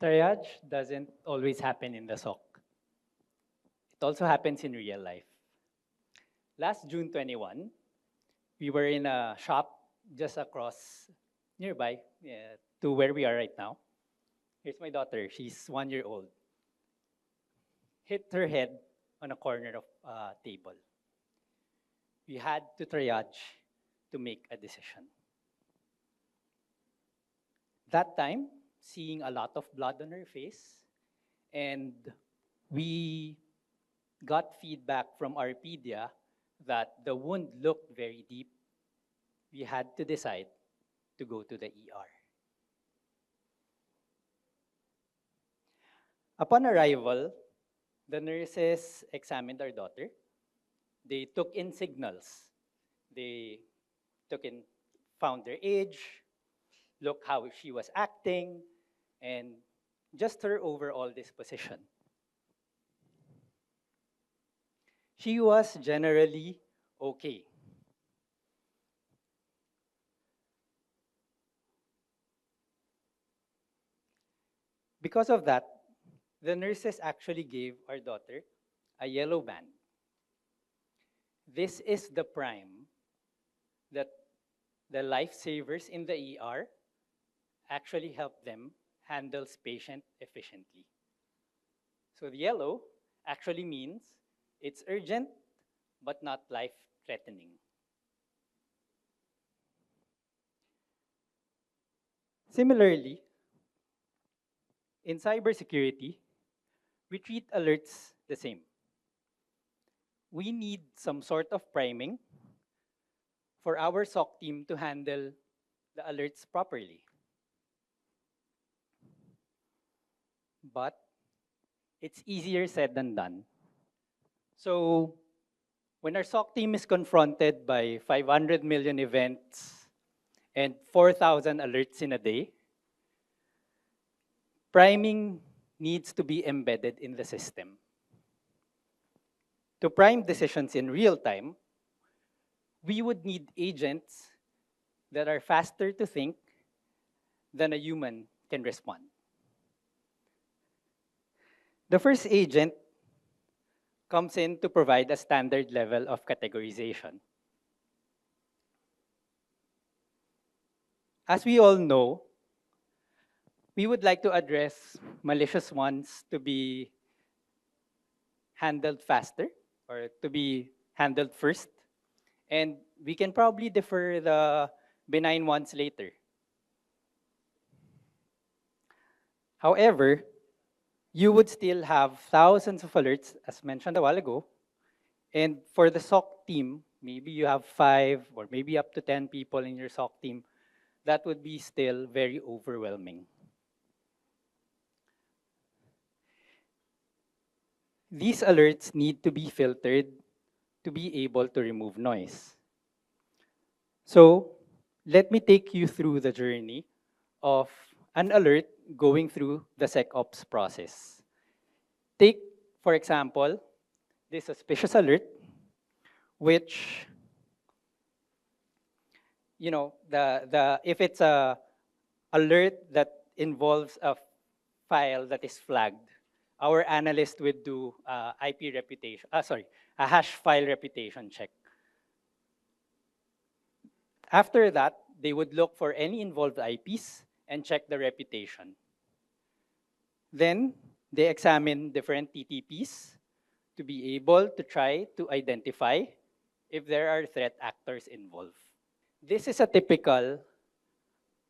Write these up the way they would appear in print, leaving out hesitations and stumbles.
Triage doesn't always happen in the SOC. It also happens in real life. Last June 21, we were in a shop just across nearby to where we are right now. Here's my daughter. She's 1 year old. Hit her head on a corner of a table. We had to triage to make a decision. That time, seeing a lot of blood on her face, and we got feedback from our pedia that the wound looked very deep. We had to decide to go to the ER. Upon arrival, the nurses examined our daughter. They took in signals. They took in, found her age, look how she was acting, and just her overall disposition. She was generally okay. Because of that, the nurses actually gave our daughter a yellow band. This is the prime that the lifesavers in the ER actually help them handle patient efficiently. So the yellow actually means it's urgent but not life-threatening. Similarly, in cybersecurity, we treat alerts the same. We need some sort of priming for our SOC team to handle the alerts properly. But it's easier said than done. So when our SOC team is confronted by 500 million events and 4,000 alerts in a day, priming needs to be embedded in the system. To prime decisions in real time, we would need agents that are faster to think than a human can respond. The first agent comes in to provide a standard level of categorization. As we all know, we would like to address malicious ones to be handled faster or to be handled first. And we can probably defer the benign ones later. However, you would still have thousands of alerts, as mentioned a while ago. And for the SOC team, maybe you have 5 or maybe up to 10 people in your SOC team. That would be still very overwhelming. These alerts need to be filtered to be able to remove noise. So let me take you through the journey of an alert going through the SecOps process. Take, for example, this suspicious alert, which, if it's a alert that involves a file that is flagged, our analyst would do IP reputation, a hash file reputation check. After that, they would look for any involved IPs and check the reputation. Then they examine different TTPs to be able to try to identify if there are threat actors involved. This is a typical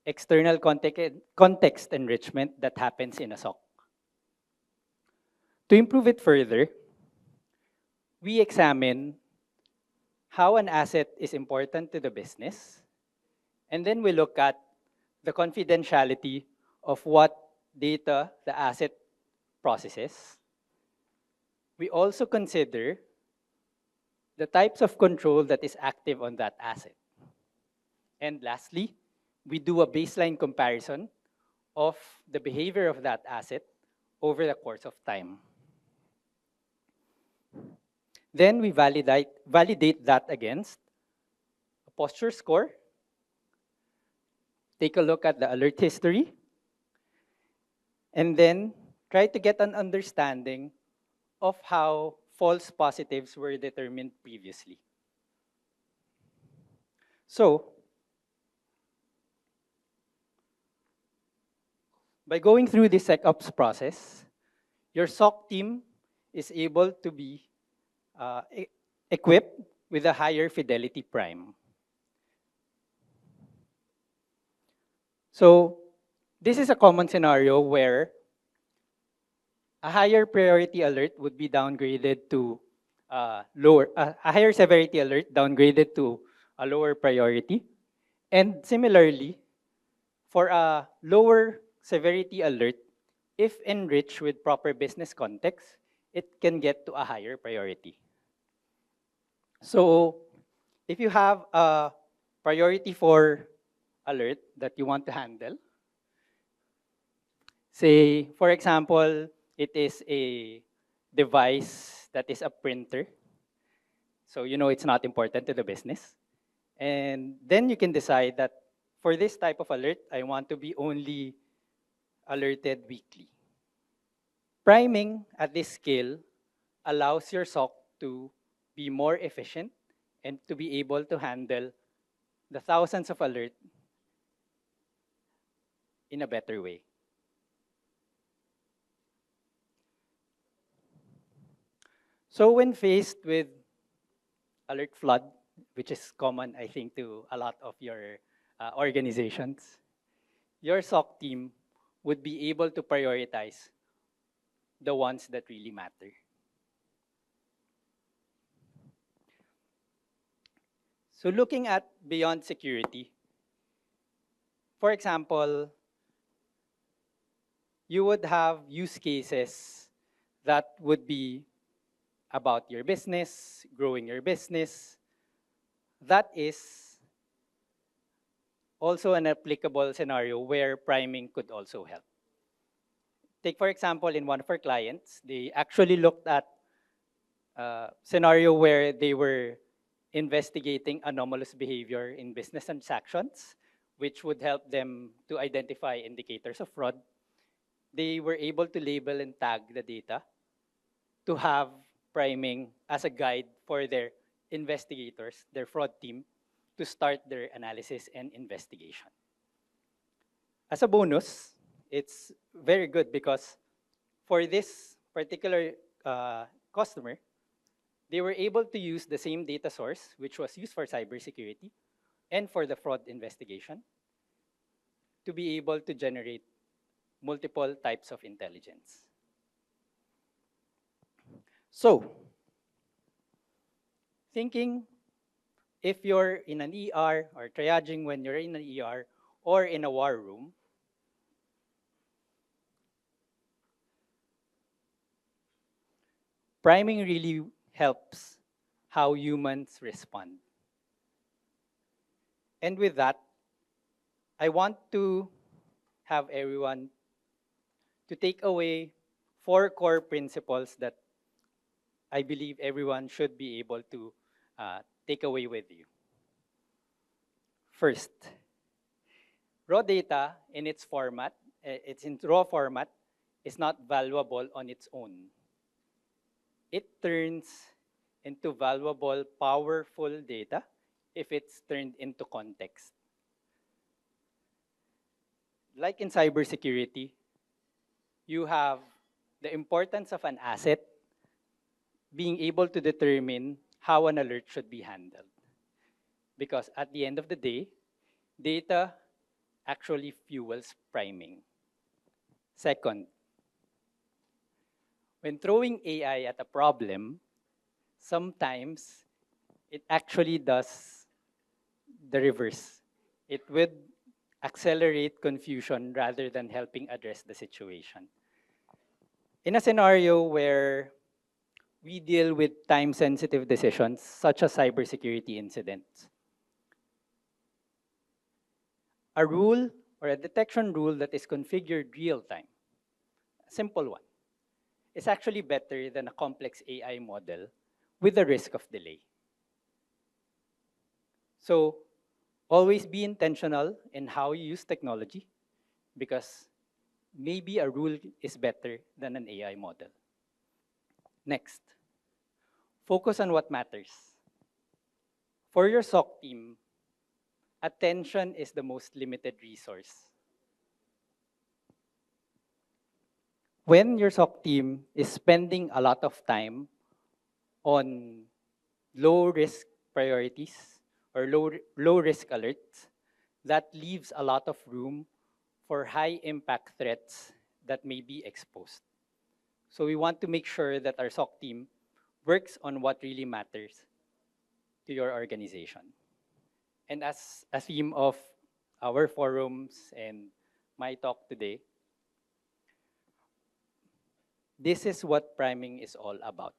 external context enrichment that happens in a SOC. To improve it further, we examine how an asset is important to the business, and then we look at the confidentiality of what data the asset processes. We also consider the types of control that is active on that asset. And lastly, we do a baseline comparison of the behavior of that asset over the course of time. Then we validate that against a posture score, take a look at the alert history, and then try to get an understanding of how false positives were determined previously. So, by going through this SecOps process, your SOC team is able to be equipped with a higher fidelity prime. So, this is a common scenario where a higher priority alert would be downgraded to a higher severity alert downgraded to a lower priority. And similarly, for a lower severity alert, if enriched with proper business context, it can get to a higher priority. So if you have a priority for alert that you want to handle, say, for example, it is a device that is a printer. So you know it's not important to the business. And then you can decide that for this type of alert, I want to be only alerted weekly. Priming at this scale allows your SOC to be more efficient and to be able to handle the thousands of alerts in a better way. So when faced with alert flood, which is common, I think, to a lot of your organizations, your SOC team would be able to prioritize the ones that really matter. So looking at beyond security, for example, you would have use cases that would be about your business, growing your business. That is also an applicable scenario where priming could also help. Take, for example, in one of our clients, they actually looked at a scenario where they were investigating anomalous behavior in business transactions, which would help them to identify indicators of fraud. They were able to label and tag the data to have priming as a guide for their investigators, their fraud team, to start their analysis and investigation. As a bonus, it's very good because for this particular customer, they were able to use the same data source, which was used for cybersecurity and for the fraud investigation, to be able to generate multiple types of intelligence. So, thinking if you're in an ER or triaging when you're in an ER or in a war room, priming really helps how humans respond. And with that, I want to have everyone to take away 4 core principles that I believe everyone should be able to take away with you. First, raw data in its format, it's in raw format, is not valuable on its own. It turns into valuable, powerful data if it's turned into context. Like in cybersecurity, you have the importance of an asset being able to determine how an alert should be handled. Because at the end of the day, data actually fuels priming. Second, when throwing AI at a problem, sometimes it actually does the reverse. It would accelerate confusion rather than helping address the situation. In a scenario where we deal with time-sensitive decisions, such as cybersecurity incidents, a rule or a detection rule that is configured real-time, a simple one, is actually better than a complex AI model with the risk of delay. So always be intentional in how you use technology because maybe a rule is better than an AI model. Next, focus on what matters. For your SOC team, attention is the most limited resource. When your SOC team is spending a lot of time on low risk priorities or low risk alerts, that leaves a lot of room for high impact threats that may be exposed. So we want to make sure that our SOC team works on what really matters to your organization. And as a theme of our forums and my talk today, this is what priming is all about.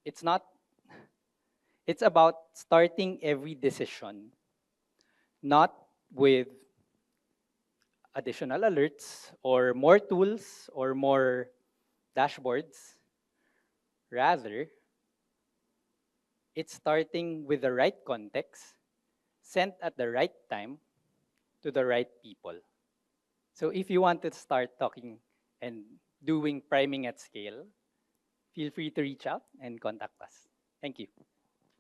It's not, it's about starting every decision, not with additional alerts or more tools or more dashboards. Rather, it's starting with the right context, sent at the right time to the right people. So if you want to start talking and doing priming at scale, feel free to reach out and contact us. Thank you.